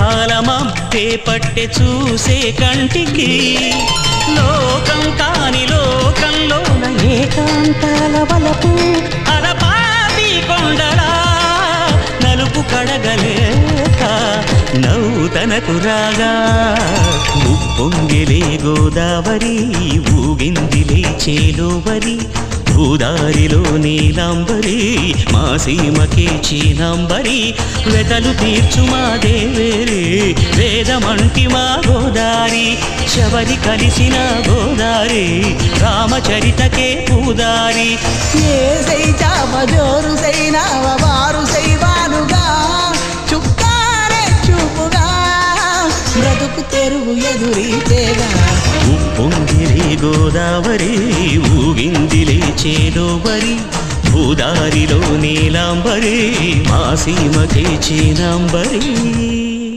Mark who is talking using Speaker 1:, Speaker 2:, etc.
Speaker 1: హాలమబ్బే పట్టె చూసే కంటికి లోకం కాని లోకంలోన ఏకాంతాల వలపు అలపాపి కొండలా నలుపు కడగలేక నవ్వుతనకు రాగా ఉప్పొంగిలే గోదావరి ఊగిందిలే చేలోవరి భూదారిలో నీలాంబరి మా సీమకే చీనాంబరి వెతలు తీర్చు మా దేవేరి వేదమంటి మా గోదారి శబరి కలిసిన గోదారి రామచరితకే పూదారి
Speaker 2: ఏ సై చామజోరు సై నావారు సైవానుగా చుక్కారే చూపుగా బ్రతుకు తెరువు ఎదురీతేగా
Speaker 1: ఉప్పొంగిలే గోదావరి ఊగిందిలే చేలోవరి భూదారిలో నీలాంబరి మా సీమకే చీనాంబరి